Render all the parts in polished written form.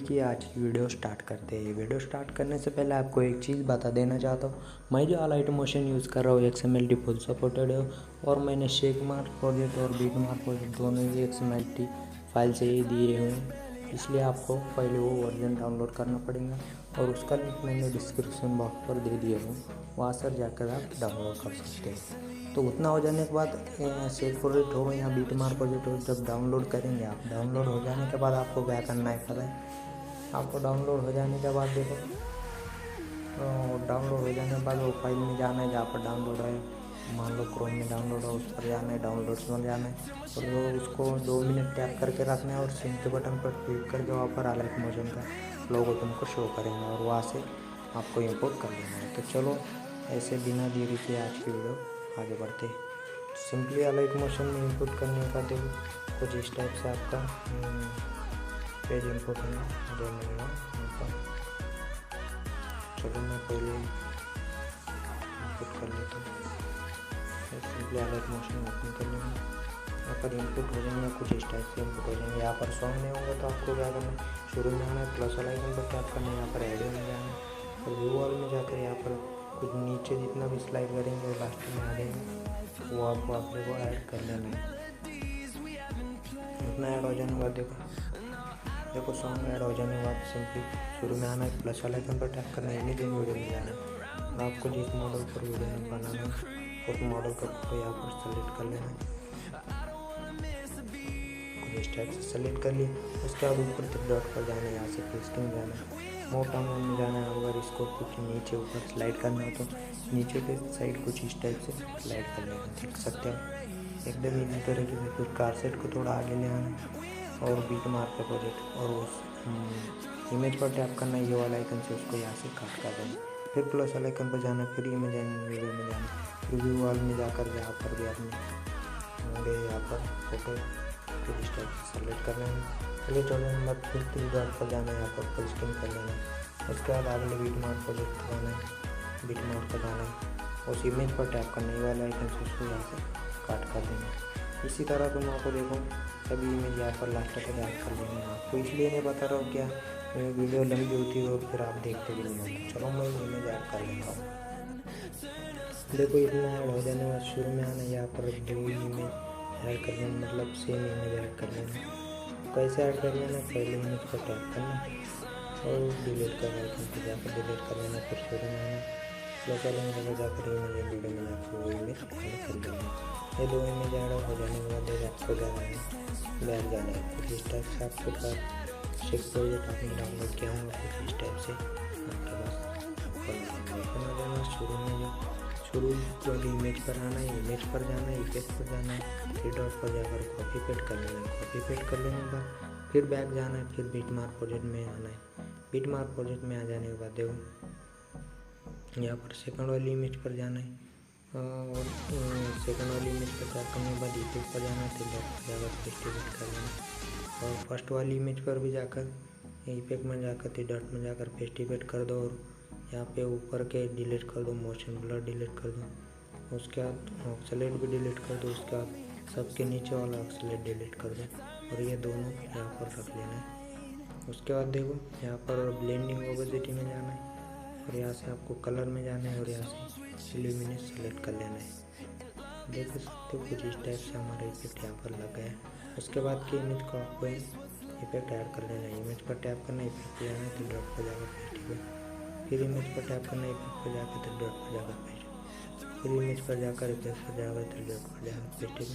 की आज की वीडियो स्टार्ट करते हैं। वीडियो स्टार्ट करने से पहले आपको एक चीज़ बता देना चाहता हूँ। मैं जो अलाइट मोशन यूज़ कर रहा हूँ XMLT फुल सपोर्टेड है और मैंने शेकमार्क प्रोजेक्ट और बीटमार्क प्रोजेक्ट दोनों ही XMLT फाइल से ही दिए हुए हैं, इसलिए आपको पहले वो वर्जन डाउनलोड करना पड़ेगा और उसका लिंक मैंने डिस्क्रिप्शन बॉक्स पर दे दिया हूँ, वहाँ से जाकर आप डाउनलोड कर सकते हैं। तो उतना हो जाने के बाद शेक प्रोजेक्ट हो या बीटमार्क प्रोजेक्ट हो, जब डाउनलोड करेंगे आप, डाउनलोड हो जाने के बाद आपको क्या करना है पता है। आपको डाउनलोड हो जाने के बाद देखो, डाउनलोड हो जाने के बाद वो फाइल में जाना है जहाँ पर डाउनलोड है। मान लो क्रोम में डाउनलोड है, उस पर जाना है, डाउनलोड्स में जाना है और वो उसको 2 मिनट टैप करके रखना है और सिंक के बटन पर क्लिक करके वहाँ पर अलाइट मोशन का लोगो तुमको शो करेंगे और वहाँ से आपको इंपोर्ट कर लेना है। तो चलो ऐसे बिना देरी के आज की वीडियो आगे बढ़ते। सिंपली अलाइट मोशन में इंपोर्ट करने का देखो कुछ इस टाइप से आपका पेज इंपोर्ट होना जो मिलेगा। चलो मैं पहले इंपोर्ट कर लेता हूँ। सिंपली अलाइट मोशन ओपन कर लेंगे, यहाँ पर इंपोर्ट हो जाएंगे, कुछ इस टाइप से इंपोर्ट हो जाएंगे। यहाँ पर सॉन्ग नहीं होगा तो आपको क्या करना है, शुरू में आना है, प्लस वाला आइकन पर टैप करना है, यहाँ पर एडियो में जाना है और व्यू वाल में जाकर यहाँ पर कुछ नीचे जितना भी स्लाइड करेंगे वो लास्ट में आ जाएंगे, वो आपको अपने को ऐड कर लेना है। इतना ऐड हो जाने के बाद देखो सॉन्ग ऐड हो जाने के बाद सिंपली शुरू में आना है, प्लस वाला आइकन पर टैप करना है, इमेज वीडियो में जाना है और आपको जिस मॉडल पर वीडियो में बनाना है उस मॉडल का फोटो यहाँ पर सेलेक्ट कर लेना है। इस टाइप से सेलेक्ट कर लिया, उसके बाद ऊपर 3 डॉट पर जाना है, यहाँ से फिल स्क्रीन जाना है, मोटा में जाना है। अगर इसको कुछ नीचे ऊपर स्लाइड करना हो तो नीचे के साइड कुछ इस टाइप से स्लाइड कर लेना, देख सकते हैं एकदम इजी तरीके से। फिर कार सेट को थोड़ा आगे ले आना और बीट मार्क का प्रोजेक्ट और उस इमेज पर टैप करना है, ये वाला आइकन से उसको यहाँ से कट कर देना। फिर प्लस वाला आइकन पर जाना, फिर इमेज वीडियो में जाना, फिर व्यू वाल में जाकर यहाँ पर भी आपने होंगे यहाँ पर फोटो फिर इस टाइप से सेलेक्ट कर लेना। सेलेक्ट हो जाने के बाद फिर 3 डॉट पर जाना है, यहाँ पर फुल स्क्रीन कर लेना है। उसके बाद अगले बीट मार्क प्रोजेक्ट पर जाना है, बीट मार्क पर जाना है, उस इमेज पर टैप करना है, ये वाला आइकन से उसको यहाँ से काट कर देना। इसी तरह तुम आपको देखो सभी इमेज यहाँ पर लास्ट तक ऐड कर लेंगे। आपको इसलिए नहीं बता रहा हूँ क्या वीडियो लंबी होती है और फिर आप देखते भी नहीं होते। चलो मैं इमेज ऐड कर लेता हूँ। देखो इतना ऐड हो जाने के बाद शुरू में आना, यहाँ पर 2 इमेज ऐड कर लेना, मतलब सेम इमेज ऐड कर लेना। कैसे ऐड कर लेना, पहले इमेज पर टैप करना और डिलीट करना, आइकन पर जाकर डिलीट कर लेना। फिर शुरू में आना, प्लस वाले में जगह जाकर इमेज वीडियो में जाकर वो इमेज ऐड कर लेना। ये 2 इमेज ऐड हो जाने के बाद आपको क्या करना है, बैक जाना है। फिर इस टाइप से आपके पास शेक प्रोजेक्ट आपने डाउनलोड किया है, फिर इस टाइप से आपके पास ओपन हो जाना। शुरू में जो शुरू वाली इमेज पर आना है, इमेज पर जाना है, इफेक्ट पर जाना है, 3 डॉट पर जाकर कॉपी पेस्ट कर लेना है। कॉपी पेस्ट कर लेने के बाद फिर बैक जाना है, फिर बीट मार्क प्रोजेक्ट में आना है। बीट मार्क प्रोजेक्ट में आ जाने के बाद देखो यहाँ पर सेकंड वाली इमेज पर जाना है और सेकंड वाली इमेज पर टैप करने के बाद इफेक्ट पर जाना है, 3 डॉट पर जाकर पेस्ट कर लेना और फर्स्ट वाली इमेज पर भी जाकर इफेक्ट में जाकर 3 डॉट में जाकर पेस्ट कर दो और यहाँ पे ऊपर के डिलीट कर दो, मोशन ब्लर डिलीट कर दो, उसके बाद ऑक्सलेट भी डिलीट कर दो, उसके बाद सबके नीचे वाला ऑक्सलेट डिलीट कर दो और ये दोनों यहाँ पर रख लेना है। उसके बाद देखो यहाँ पर ब्लेंडिंग ओपेसिटी में जाना है और यहाँ से आपको कलर में जाना है और यहाँ से इल्यूमिनेट सेलेक्ट कर लेना है। देख सकते हो कुछ इस टाइप से हमारा इफेक्ट यहाँ पर लग गया है। उसके बाद की इमेज को आपको इफेक्ट ऐड कर लेना है, इमेज पर टैप करना, इफेक्ट पर जाना है, 3 डॉट पर जाकर पेस्ट, फिर इमेज पर टैप करना, इफेक्ट पर जाकर 3 डॉट पर जाकर पेस्ट, फिर इमेज पर जाकर इफेक्ट पर जाकर 3 डॉट पर जाकर पेस्ट।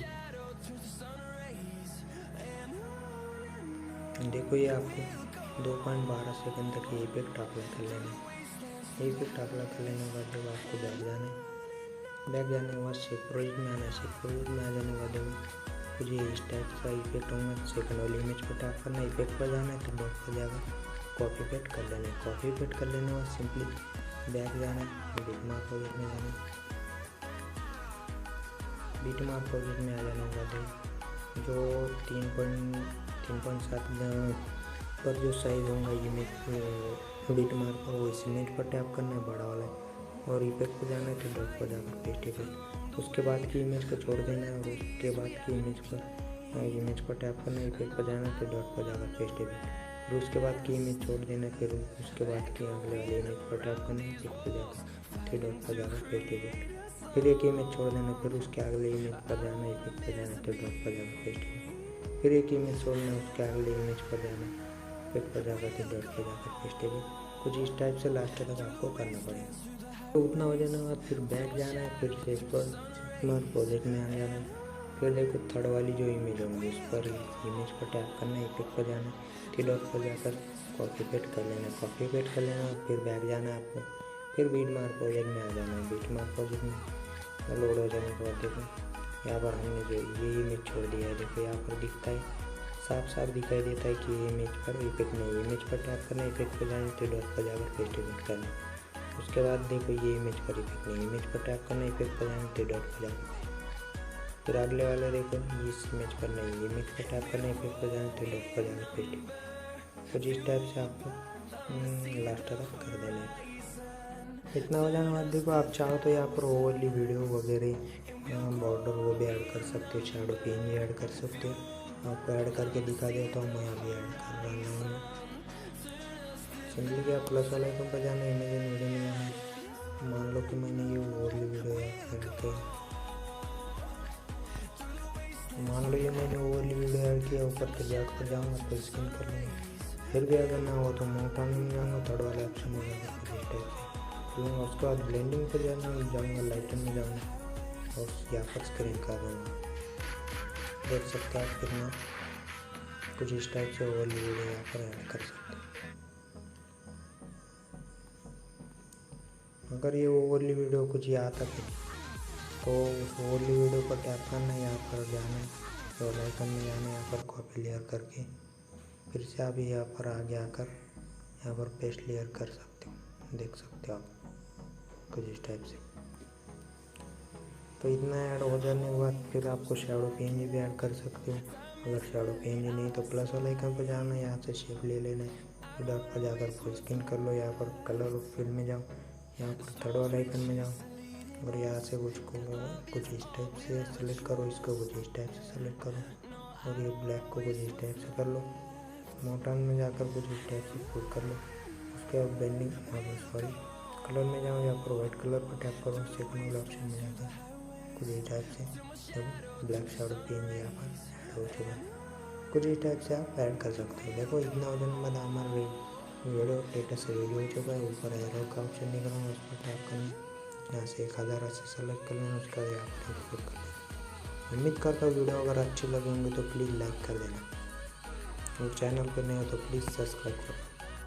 देखो ये आपको 2.12 सेकंड तक ये इफेक्ट अप्लाई कर लेना है। इफेक्ट अप्लाई कर लेने के बाद जब आपको बैक जाना है, बैक जाने के बाद शेक प्रोजेक्ट में आना है। शेक प्रोजेक्ट में आ जाने के बाद देखो कुछ इस टाइप का इफेक्ट होगा। सेकंड वाली इमेज पर टैप करना, इफेक्ट पर जाना है, 3 डॉट पर जाकर कॉपी पेस्ट कर लेना है। कॉपी पेस्ट कर लेने के बाद सिंपली बैक जाना है, बीट मार्क प्रोजेक्ट में जाना है। बीट मार्क प्रोजेक्ट में आ जाने के बाद जो 3.7 पर जो साइज होगा इमेज बीट मार्क पर, वो इस इमेज पर टैप करना है, बड़ा वाला और इफेक्ट पर जाना है, 3 डॉट पर जाकर पेस्ट इफेक्ट। उसके बाद की इमेज को छोड़ देना है और उसके बाद की इमेज पर टैप करना है, इफेक्ट पर जाना है, 3 डॉट पर जाकर पेस्ट इफेक्ट। फिर उसके बाद की इमेज छोड़ देना। फिर उसके बाद की अगले वाले इमेज पर टैप करना, पिक पर जाकर 3 डॉट पर जाकर पेस्ट इफेक्ट। फिर एक इमेज छोड़ देना, फिर उसके अगले इमेज पर जाना, इफेक्ट पर जाना, 3 डॉट पर जाकर पेस्ट इफेक्ट। फिर एक इमेज छोड़ना, उसके अगले इमेज पर जाना, इफेक्ट पर जाकर 3 डॉट पर जाकर पेस्ट इफेक्ट। कुछ इस टाइप से लास्ट तक आपको करना पड़ेगा। तो उतना हो जाने के बाद फिर बैक जाना है, फिर से प्रोजेक्ट में आ जाना है। फिर देखो थर्ड वाली जो इमेज होंगी उस पर इमेज पर टैप करना है, इफेक्ट पर जाना है, 3 डॉट पर जाकर कॉपी पेस्ट कर लेना, कॉपी पेस्ट कर लेना। फिर बैक जाना है आपको, फिर बीट मार्क प्रोजेक्ट में आ जाना है। बीट मार्क प्रोजेक्ट में लोड हो जाने के बाद देखो यहाँ पर हमने जो ये इमेज छोड़ दिया है, देखो यहाँ पर दिखता है, साफ साफ दिखाई देता है कि ये इमेज पर इफेक्ट नहीं। इमेज पर टैप करना, इफेक्ट पर जाना, 3 डॉट पर जाकर पेस्ट इफेक्ट करना। उसके बाद देखो ये इमेज पर इफेक्ट नहीं, इमेज पर टैप करना, इफेक्ट पर जाना, 3 डॉट पर जाकर। फिर अगले वाले देखो इस इमेज पर नहीं, इमेज पर टैप करना, इफेक्ट पर जाना, 3 डॉट पर जाकर पेस्ट। तो जिस टाइप से आपको लास्ट तक कर देना है। इतना हो जाने के बाद देखो आप चाहो तो यहाँ पर ओवरली वीडियो वगैरह बॉर्डर वो भी ऐड कर सकते हो, शैडो पेन भी ऐड कर सकते हो। आपको ऐड करके दिखा देता हूँ, मैं अभी ऐड कर रहा हूँ। सिंपली क्या प्लस वाला आइकन पर जाना, इमेज एंड वीडियो में जाना। मान लो कि मैंने ये ओवरली वीडियो ऐड किया, मान लो ये मैंने ओवरली वीडियो ऐड किया, ऊपर के बैक पर जाऊँगा तो स्कैन कर लूँगा। फिर भी अगर ना हो तो मोटाने में जाऊँगा, थर्ड वाले ऑप्शन में जाऊँगा, इस टाइप से लूँगा। उसके बाद ब्लेंडिंग पर जाऊँगा, लाइटन में जाऊँगा और यहाँ पर स्क्रीन कर दूँगा। देख सकते हैं आप, फिर मैं कुछ इस टाइप से ओवरली वीडियो यहाँ पर ऐड कर सकते हैं। अगर ये ओवरली वीडियो कुछ यहाँ तक है तो उस ओवरली वीडियो पर टैप करना है, यहाँ पर जाना है और आइकन में जाना है, यहाँ पर कॉपी लेयर करके फिर से आप यहाँ पर आगे आकर यहाँ पर पेस्ट लेयर कर सकते हो। देख सकते हो आप कुछ इस टाइप से। तो इतना ऐड हो जाने के बाद फिर आपको शैडो पेन भी ऐड कर सकते हो। अगर शैडो पेन नहीं तो प्लस वाले आइकन पर जाना है, यहाँ से शेप ले लेना है, डॉट पर जाकर फुल स्क्रीन कर लो। यहाँ पर कलर और फिल में जाओ, यहाँ पर थर्ड वाले आइकन में जाओ और यहाँ से कुछ इस टाइप से सेलेक्ट करो, इसको कुछ इस टाइप से सेलेक्ट करो और ये ब्लैक को कुछ इस टाइप से कर लो। मोटान में जाकर कुछ इस टाइप से फुल कर लो। उसके बाद ब्लेंडिंग सॉरी कलर में जाओ, यहाँ पर वाइट कलर पर टैप करो, सेकंड ऑप्शन में जाकर कुछ इस टाइप से जब ब्लैक शैडो पेन यहाँ पर ऐड हो चुका है, कुछ इस टाइप से आप ऐड कर सकते हो। देखो इतना हो जाने के बाद हमारा वीडियो लेटेस्ट वीडियो हो चुका है। ऊपर एरो का ऑप्शन निकला है, उस पर टैप करना, यहाँ से 1000 से सेलेक्ट कर लेना, उसका यहाँ पर एक्सपोर्ट कर लेना। उम्मीद करता हूँ वीडियो अगर अच्छी लगे होंगे तो प्लीज़ लाइक कर देना और चैनल पर नए हो तो प्लीज़ सब्सक्राइब करो।